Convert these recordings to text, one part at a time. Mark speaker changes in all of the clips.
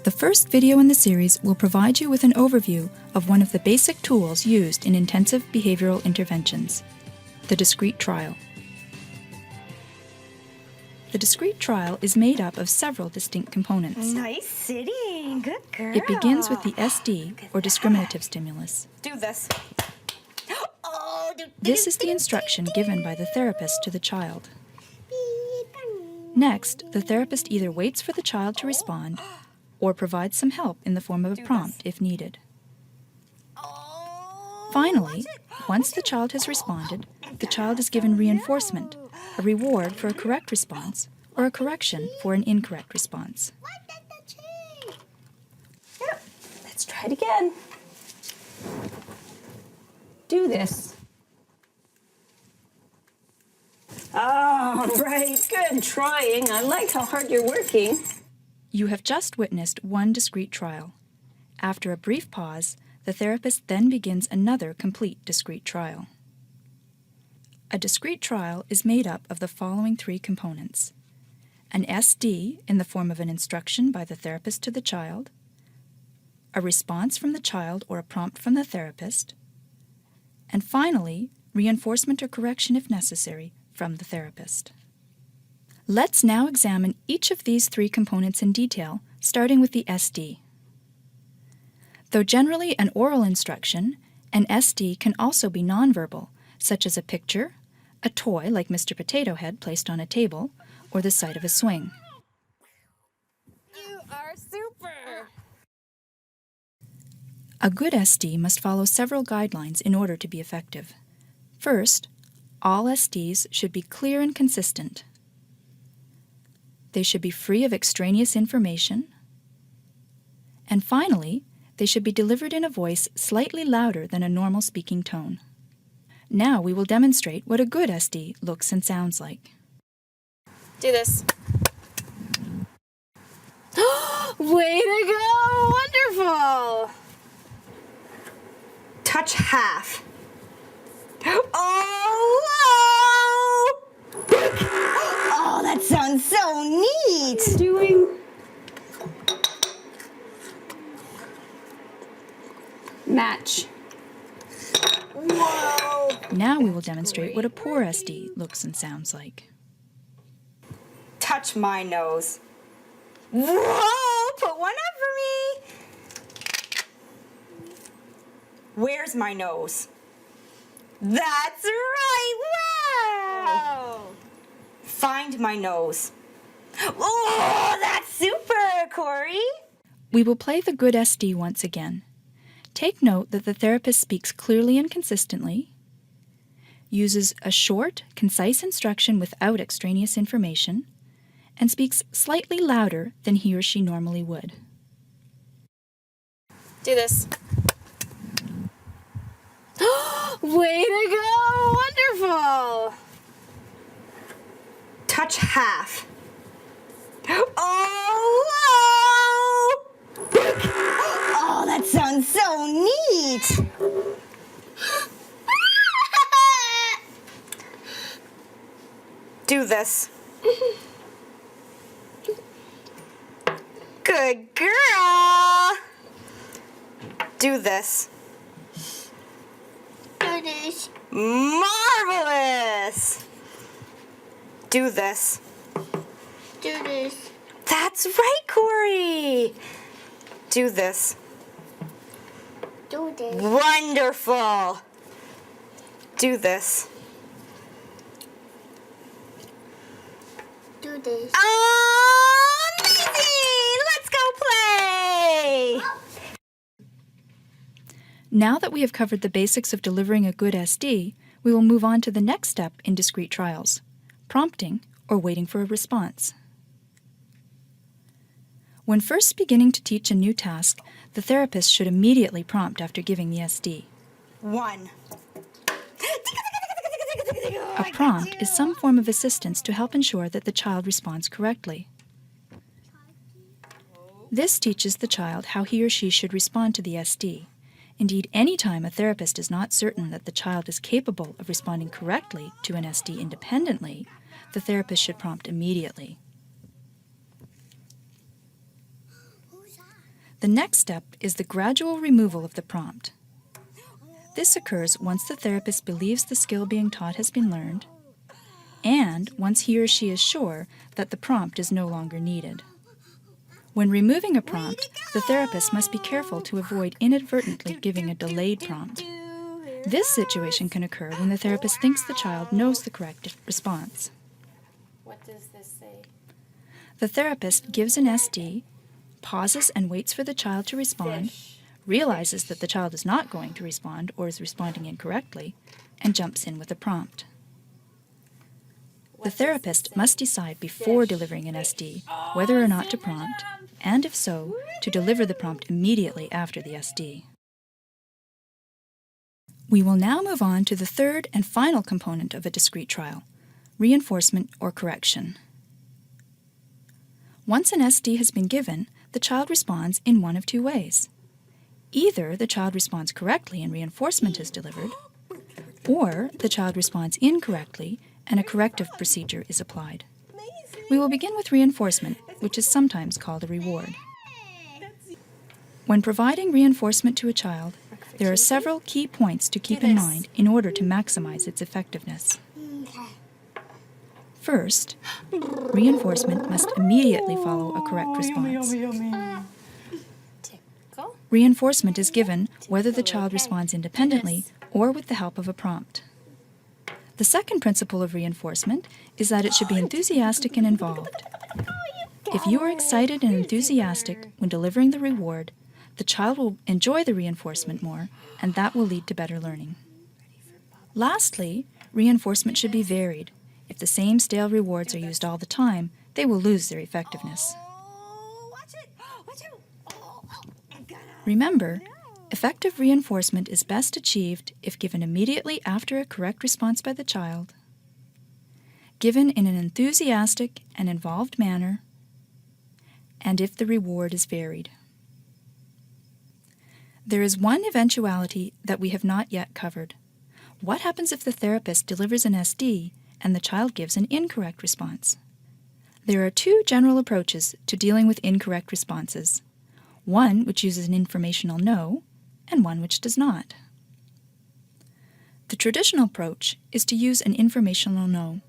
Speaker 1: The first video in the series will provide you with an overview of one of the basic tools used in intensive behavioral interventions, the discrete trial. The discrete trial is made up of several distinct components.
Speaker 2: Nice sitting. Good girl.
Speaker 1: It begins with the SD, or discriminative stimulus.
Speaker 2: Do this.
Speaker 1: This is the instruction given by the therapist to the child. Next, the therapist either waits for the child to respond or provides some help in the form of a prompt if needed. Finally, once the child has responded, the child is given reinforcement, a reward for a correct response or a correction for an incorrect response.
Speaker 2: Yep. Let's try it again. Do this. All right, good trying. I like how hard you're working.
Speaker 1: You have just witnessed one discrete trial. After a brief pause, the therapist then begins another complete discrete trial. A discrete trial is made up of the following three components: an SD in the form of an instruction by the therapist to the child, a response from the child or a prompt from the therapist, and finally, reinforcement or correction if necessary from the therapist. Let's now examine each of these three components in detail, starting with the SD. Though generally an oral instruction, an SD can also be nonverbal, such as a picture, a toy like Mr. Potato Head placed on a table, or the sight of a swing.
Speaker 2: You are super!
Speaker 1: A good SD must follow several guidelines in order to be effective. First, all SDs should be clear and consistent. They should be free of extraneous information. And finally, they should be delivered in a voice slightly louder than a normal speaking tone. Now we will demonstrate what a good SD looks and sounds like.
Speaker 2: Do this. Way to go! Wonderful! Touch half. Oh, whoa! Oh, that sounds so neat! Doing match. Whoa!
Speaker 1: Now we will demonstrate what a poor SD looks and sounds like.
Speaker 2: Touch my nose. Whoa! Put one up for me. Where's my nose? That's right! Wow! Find my nose. Oh, that's super, Corey!
Speaker 1: We will play the good SD once again. Take note that the therapist speaks clearly and consistently, uses a short, concise instruction without extraneous information, and speaks slightly louder than he or she normally would.
Speaker 2: Do this. Way to go! Wonderful! Touch half. Oh, whoa! Oh, that sounds so neat! Do this. Good girl! Do this.
Speaker 3: Do this.
Speaker 2: Marvelous! Do this.
Speaker 3: Do this.
Speaker 2: That's right, Corey! Do this.
Speaker 3: Do this.
Speaker 2: Wonderful! Do this.
Speaker 3: Do this.
Speaker 2: Oh, amazing! Let's go play!
Speaker 1: Now that we have covered the basics of delivering a good SD, we will move on to the next step in discrete trials: prompting or waiting for a response. When first beginning to teach a new task, the therapist should immediately prompt after giving the SD.
Speaker 2: 1.
Speaker 1: A prompt is some form of assistance to help ensure that the child responds correctly. This teaches the child how he or she should respond to the SD. Indeed, any time a therapist is not certain that the child is capable of responding correctly to an SD independently, the therapist should prompt immediately.
Speaker 3: Who's that?
Speaker 1: The next step is the gradual removal of the prompt. This occurs once the therapist believes the skill being taught has been learned, and once he or she is sure that the prompt is no longer needed. When removing a prompt, the therapist must be careful to avoid inadvertently giving a delayed prompt. This situation can occur when the therapist thinks the child knows the correct response.
Speaker 2: What does this say?
Speaker 1: The therapist gives an SD, pauses and waits for the child to respond, realizes that the child is not going to respond or is responding incorrectly, and jumps in with a prompt. The therapist must decide before delivering an SD whether or not to prompt, and if so, to deliver the prompt immediately after the SD. We will now move on to the third and final component of a discrete trial, reinforcement or correction. Once an SD has been given, the child responds in one of two ways. Either the child responds correctly and reinforcement is delivered, or the child responds incorrectly and a corrective procedure is applied. We will begin with reinforcement, which is sometimes called a reward. When providing reinforcement to a child, there are several key points to keep in mind in order to maximize its effectiveness. First, reinforcement must immediately follow a correct response.
Speaker 2: Tickle.
Speaker 1: Reinforcement is given whether the child responds independently or with the help of a prompt. The second principle of reinforcement is that it should be enthusiastic and involved. If you are excited and enthusiastic when delivering the reward, the child will enjoy the reinforcement more, and that will lead to better learning. Lastly, reinforcement should be varied. If the same stale rewards are used all the time, they will lose their effectiveness. Remember, effective reinforcement is best achieved if given immediately after a correct response by the child, given in an enthusiastic and involved manner, and if the reward is varied. There is one eventuality that we have not yet covered. What happens if the therapist delivers an SD and the child gives an incorrect response? There are two general approaches to dealing with incorrect responses. One which uses an informational no, and one which does not. The traditional approach is to use an informational no.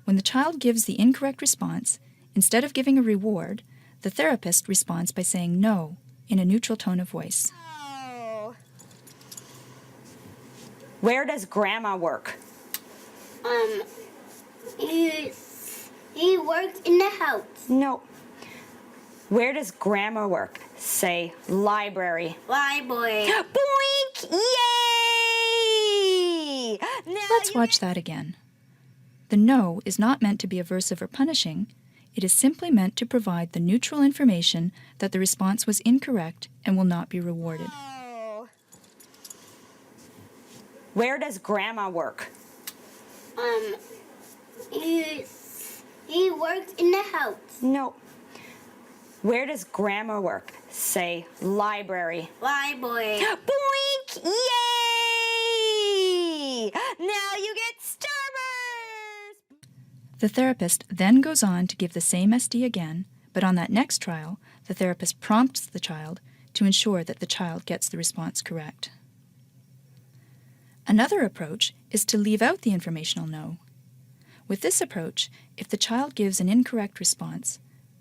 Speaker 1: When the child gives the incorrect response, instead of giving a reward, the therapist responds by saying no in a neutral tone of voice.
Speaker 2: Where does Grandma work?
Speaker 3: He works in the house.
Speaker 2: No. Where does Grandma work? Say library.
Speaker 3: Library.
Speaker 2: Boink! Yay! Now
Speaker 1: Let's watch that again. The no is not meant to be aversive or punishing. It is simply meant to provide the neutral information that the response was incorrect and will not be rewarded.
Speaker 2: Where does Grandma work?
Speaker 3: He works in the house.
Speaker 2: No. Where does Grandma work? Say library.
Speaker 3: Library.
Speaker 2: Boink! Yay! Now you get Starburst!
Speaker 1: The therapist then goes on to give the same SD again, but on that next trial, the therapist prompts the child to ensure that the child gets the response correct. Another approach is to leave out the informational no. With this approach, if the child gives an incorrect response,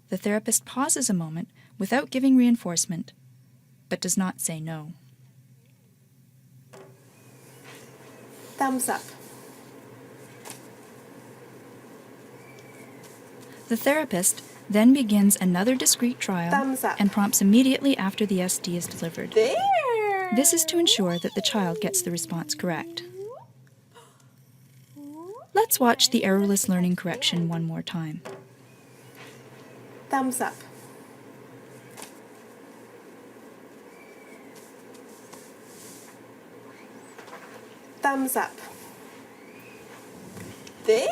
Speaker 1: the therapist pauses a moment without giving reinforcement, but does not say no.
Speaker 4: Thumbs up.
Speaker 1: The therapist then begins another discrete trial
Speaker 4: Thumbs up.
Speaker 1: and prompts immediately after the SD is delivered.
Speaker 4: There.
Speaker 1: This is to ensure that the child gets the response correct. Let's watch the errorless learning correction one more time.
Speaker 4: Thumbs up. Thumbs up. There.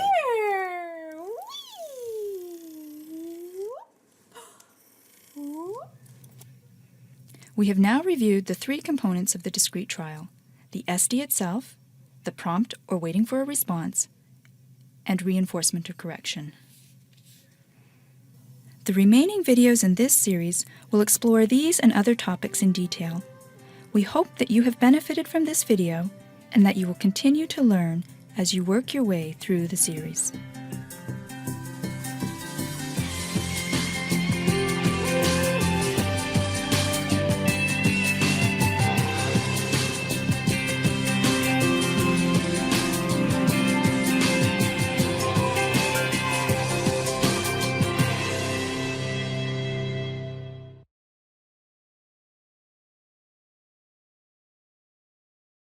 Speaker 4: Whee!
Speaker 1: We have now reviewed the three components of the discrete trial: the SD itself, the prompt or waiting for a response, and reinforcement or correction. The remaining videos in this series will explore these and other topics in detail. We hope that you have benefited from this video and that you will continue to learn as you work your way through the series.